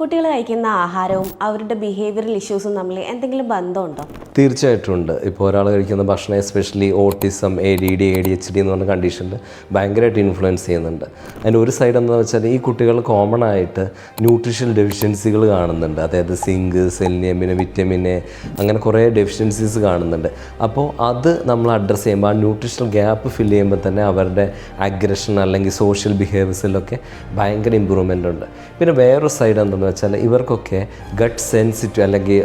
കുട്ടികൾ കഴിക്കുന്ന ആഹാരവും അവരുടെ ബിഹേവിയറൽ ഇഷ്യൂസും തമ്മിൽ എന്തെങ്കിലും ബന്ധമുണ്ടോ? തീർച്ചയായിട്ടും ഉണ്ട്. ഇപ്പോൾ ഒരാൾ കഴിക്കുന്ന ഭക്ഷണം എസ്പെഷ്യലി ഓട്ടിസം, ADD, ADHD എന്ന് പറഞ്ഞ കണ്ടീഷനിൽ ഭയങ്കരമായിട്ട് ഇൻഫ്ലുവൻസ് ചെയ്യുന്നുണ്ട്. അതിൻ്റെ ഒരു സൈഡ് എന്താണെന്ന് വെച്ചാൽ ഈ കുട്ടികൾ കോമൺ ആയിട്ട് ന്യൂട്രീഷ്യൽ ഡെഫിഷ്യൻസികൾ കാണുന്നുണ്ട്. അതായത് സിങ്ക്, സെലിനിയം, വിറ്റമിൻ എ, അങ്ങനെ കുറേ ഡെഫിഷ്യൻസീസ് കാണുന്നുണ്ട്. അപ്പോൾ അത് നമ്മൾ അഡ്രസ്സ് ചെയ്യുമ്പോൾ ആ ന്യൂട്രീഷണൽ ഗ്യാപ്പ് ഫില്ല് ചെയ്യുമ്പോൾ തന്നെ അവരുടെ അഗ്രഷൻ അല്ലെങ്കിൽ സോഷ്യൽ ബിഹേവിയേഴ്സിലൊക്കെ ഭയങ്കര ഇമ്പ്രൂവ്മെൻ്റ് ഉണ്ട്. പിന്നെ വേറൊരു സൈഡ് എന്താണെന്ന് വെച്ചാൽ ഇവർക്കൊക്കെ ഗട്ട് സെൻസിറ്റീവ് അല്ലെങ്കിൽ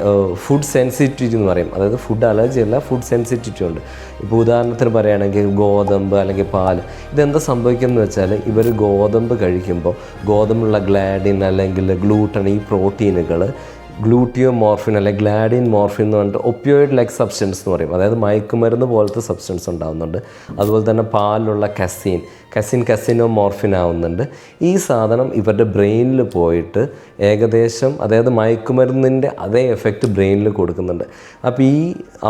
ഫുഡ് സെൻസിറ്റിവിറ്റി എന്ന് പറയും. അതായത് ഫുഡ് അലർജി അല്ല, ഫുഡ് സെൻസിറ്റിവിറ്റി ഉണ്ട്. ഇപ്പോൾ ഉദാഹരണത്തിന് പറയുകയാണെങ്കിൽ ഗോതമ്പ് അല്ലെങ്കിൽ പാല്, ഇതെന്താ സംഭവിക്കുന്നത് വെച്ചാൽ ഇവർ ഗോതമ്പ് കഴിക്കുമ്പോൾ ഗോതമ്പുള്ള ഗ്ലാഡിൻ അല്ലെങ്കിൽ ഗ്ലൂട്ടൺ, ഈ പ്രോട്ടീനുകൾ ഗ്ലൂട്ടിയോമോർഫിൻ അല്ലെങ്കിൽ ഗ്ലാഡിൻ മോർഫിൻ എന്ന് പറഞ്ഞിട്ട് ഒപ്പിയോയിഡ് ലൈക്ക് സബ്സ്റ്റൻസ് എന്ന് പറയും. അതായത് മയക്കുമരുന്ന് പോലത്തെ സബ്സ്റ്റൻസ് ഉണ്ടാകുന്നുണ്ട്. അതുപോലെ തന്നെ പാലിലുള്ള കസിനോമോർഫിൻ ആവുന്നുണ്ട്. ഈ സാധനം ഇവരുടെ ബ്രെയിനിൽ പോയിട്ട് ഏകദേശം, അതായത് മയക്കുമരുന്നിൻ്റെ അതേ എഫക്റ്റ് ബ്രെയിനിൽ കൊടുക്കുന്നുണ്ട്. അപ്പോൾ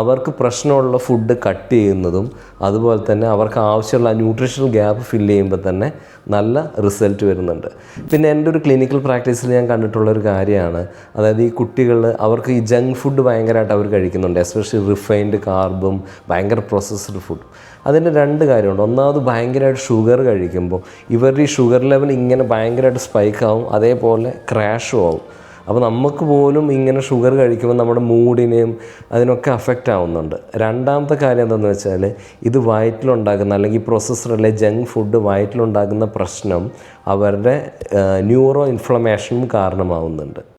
അവർക്ക് പ്രശ്നമുള്ള ഫുഡ് കട്ട് ചെയ്യുന്നതും അതുപോലെ തന്നെ അവർക്ക് ആവശ്യമുള്ള ന്യൂട്രീഷണൽ ഗ്യാപ്പ് ഫില്ല് ചെയ്യുമ്പോൾ തന്നെ നല്ല റിസൾട്ട് വരുന്നുണ്ട്. പിന്നെ എൻ്റെ ഒരു ക്ലിനിക്കൽ പ്രാക്ടീസിൽ ഞാൻ കണ്ടിട്ടുള്ളൊരു കാര്യമാണ്, അതായത് ഈ കുട്ടികൾ അവർക്ക് ഈ ജങ്ക് ഫുഡ് ഭയങ്കരമായിട്ട് അവർ കഴിക്കുന്നുണ്ട്. എസ്പെഷ്യലി റിഫൈൻഡ് കാർബും ഭയങ്കര പ്രോസസ്ഡ് ഫുഡും. അതിൻ്റെ രണ്ട് കാര്യമുണ്ട്. ഒന്നാമത് ഭയങ്കരമായിട്ട് ഷുഗർ കഴിക്കുമ്പോൾ ഇവരുടെ ഈ ഷുഗർ ലെവൽ ഇങ്ങനെ ഭയങ്കരമായിട്ട് സ്പൈക്ക് ആവും, അതേപോലെ ക്രാഷും ആവും. അപ്പോൾ നമുക്ക് പോലും ഇങ്ങനെ ഷുഗർ കഴിക്കുമ്പോൾ നമ്മുടെ മൂഡിനെയും അതിനൊക്കെ അഫക്റ്റ് ആവുന്നുണ്ട്. രണ്ടാമത്തെ കാര്യം എന്താണെന്ന് വെച്ചാൽ ഇത് വയറ്റിലുണ്ടാകുന്ന അല്ലെങ്കിൽ പ്രോസസ്സർ അല്ലെങ്കിൽ ജങ്ക് ഫുഡ് വയറ്റിലുണ്ടാകുന്ന പ്രശ്നം അവരുടെ ന്യൂറോ ഇൻഫ്ലമേഷനും കാരണമാവുന്നുണ്ട്.